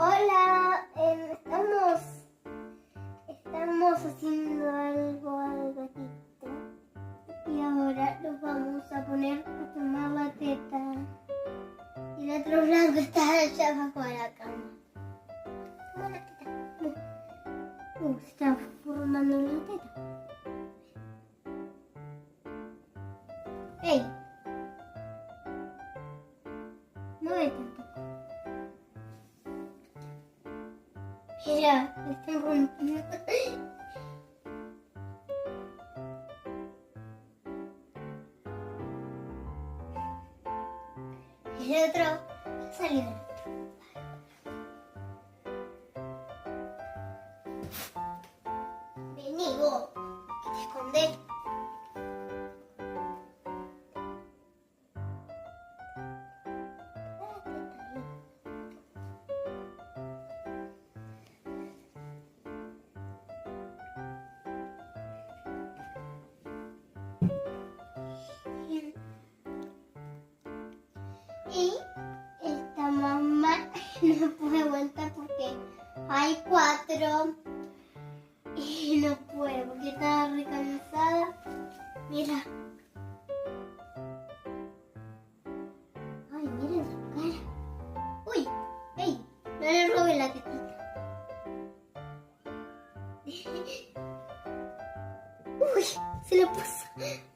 Hola, estamos haciendo algo al gatito y ahora lo vamos a poner a tomar la teta y el otro blanco está allá abajo de la cama. Toma la teta. Se está formando la teta. ¡Ey! Muévete. Mira, me están rompiendo. Y el otro salió. Vení vos, que te escondés. Y esta mamá no puede aguantar porque hay 4 y no puede porque está re cansada. Mira. Ay, miren su cara. Uy, ey, no le robe la tetita. Uy, se le puso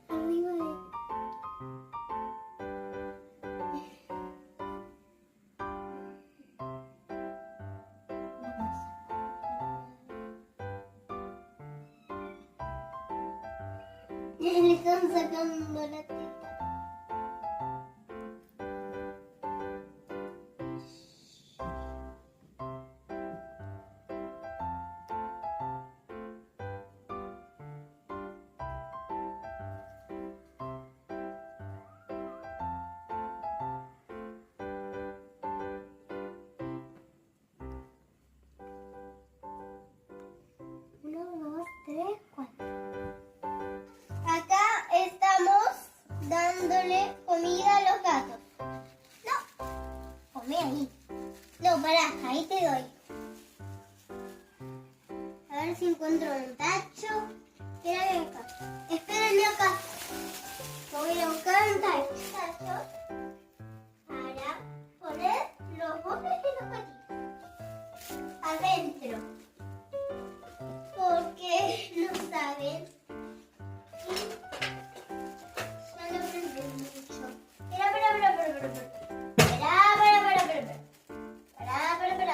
arriba de... Le están sacando la teta. Acá estamos dándole comida a los gatos. No, come ahí. No, pará, ahí te doy. A ver si encuentro un tacho. Espérame acá. Espérenme acá. Voy a buscar un tacho para poner los botes de los gatitos.